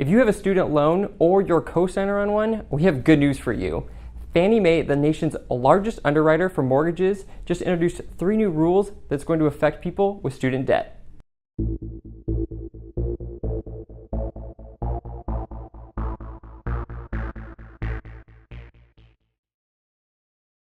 If you have a student loan or you're a co-signer on one, we have good news for you. Fannie Mae, the nation's largest underwriter for mortgages, just introduced 3 new rules that's going to affect people with student debt.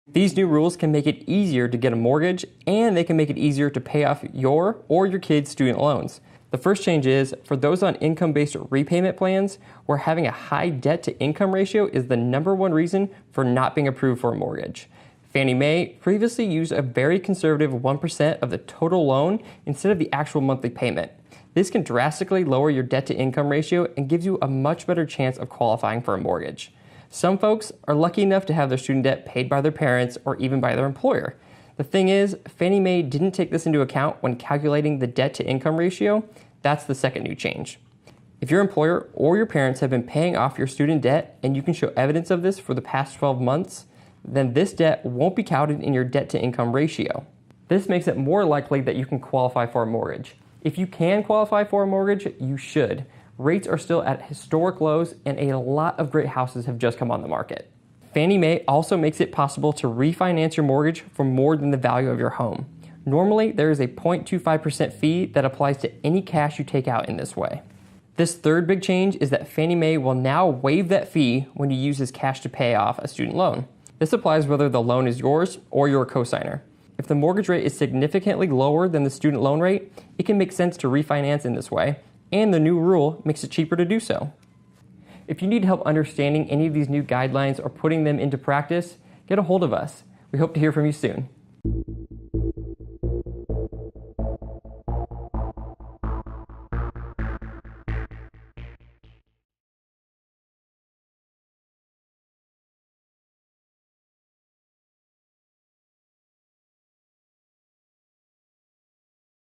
These new rules can make it easier to get a mortgage, and they can make it easier to pay off your or your kids' student loans. The first change is, for those on income-based repayment plans, where having a high debt-to-income ratio is the #1 reason for not being approved for a mortgage. Fannie Mae previously used a very conservative 1% of the total loan instead of the actual monthly payment. This can drastically lower your debt-to-income ratio and gives you a much better chance of qualifying for a mortgage. Some folks are lucky enough to have their student debt paid by their parents or even by their employer. The thing is, Fannie Mae didn't take this into account when calculating the debt-to-income ratio. That's the second new change. If your employer or your parents have been paying off your student debt and you can show evidence of this for the past 12 months, then this debt won't be counted in your debt-to-income ratio. This makes it more likely that you can qualify for a mortgage. If you can qualify for a mortgage, you should. Rates are still at historic lows, and a lot of great houses have just come on the market. Fannie Mae also makes it possible to refinance your mortgage for more than the value of your home. Normally, there is a 0.25% fee that applies to any cash you take out in this way. This third big change is that Fannie Mae will now waive that fee when you use this cash to pay off a student loan. This applies whether the loan is yours or you're a cosigner. If the mortgage rate is significantly lower than the student loan rate, it can make sense to refinance in this way, and the new rule makes it cheaper to do so. If you need help understanding any of these new guidelines or putting them into practice, get a hold of us. We hope to hear from you soon.